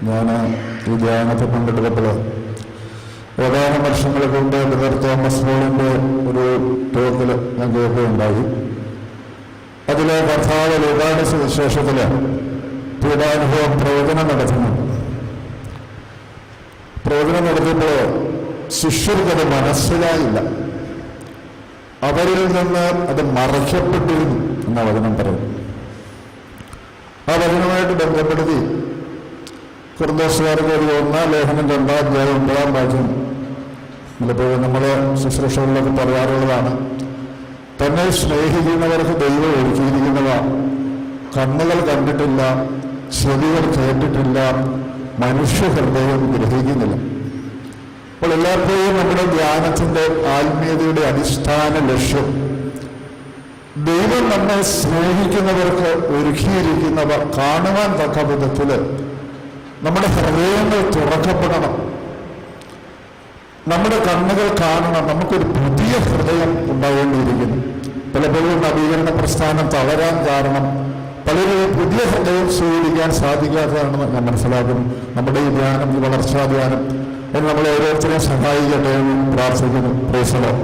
ഞാൻ ഈ ധ്യാനത്തിൽ പങ്കെടുത്തപ്പോൾ ഏതാനും വർഷങ്ങൾക്ക് മുമ്പ് ബ്രദർ തോമസ് മോളിൻ്റെ ഒരു ടോക്കിൽ ഞാൻ കേൾക്കുകയുണ്ടായി. അതിലെ കർത്താവ് ലൂക്കായുടെ സുവിശേഷത്തിൽ പീഡാനുഭവം പ്രവചനം നടത്തുന്നു. പ്രവചനം നടത്തിയപ്പോൾ ശിഷ്യർക്കത് മനസ്സിലായില്ല. അവരിൽ നിന്ന് അത് മറയ്ക്കപ്പെട്ടിരുന്നു എന്ന വചനം പറയും. ആ വചനമായിട്ട് ബന്ധപ്പെടുത്തി കൊരിന്ത്യൻകാർക്ക് 1 ലേഖനം 2 അധ്യായം 9 വാക്യം പലപ്പോഴും നമ്മൾ ശുശ്രൂഷകളിലൊക്കെ പറയാറുള്ളതാണ്. തന്നെ സ്നേഹിക്കുന്നവർക്ക് ദൈവം ഒരുക്കിയിരിക്കുന്നവ കണ്ണുകൾ കണ്ടിട്ടില്ല, ചെവികൾ കേട്ടിട്ടില്ല, മനുഷ്യ ഹൃദയം ഗ്രഹിക്കുന്നില്ല. അപ്പോൾ എല്ലായ്പ്പോഴും നമ്മുടെ ധ്യാനത്തിൻ്റെ ആത്മീയതയുടെ അടിസ്ഥാന ലക്ഷ്യം ദൈവം നമ്മെ സ്നേഹിക്കുന്നവർക്ക് ഒരുക്കിയിരിക്കുന്നവ കാണുവാൻ തക്ക വിധത്തിൽ നമ്മുടെ ഹൃദയങ്ങൾ തുറക്കപ്പെടണം, നമ്മുടെ കണ്ണുകൾ കാണണം. നമുക്കൊരു പുതിയ ഹൃദയം ഉണ്ടാവേണ്ടിയിരിക്കുന്നു. പലപ്പോഴും നവീകരണ പ്രസ്ഥാനം തളരാൻ കാരണം പലരും പുതിയ ഹൃദയം സ്വീകരിക്കാൻ സാധിക്കാത്തതാണെന്ന് ഞാൻ മനസ്സിലാക്കുന്നു. നമ്മുടെ ഈ ധ്യാനം, ഈ വളർച്ചാ ധ്യാനം നമ്മളെ ഓരോരുത്തരെയും സഹായിക്കട്ടെ എന്ന് പ്രാർത്ഥിക്കുന്നു. Praise the Lord.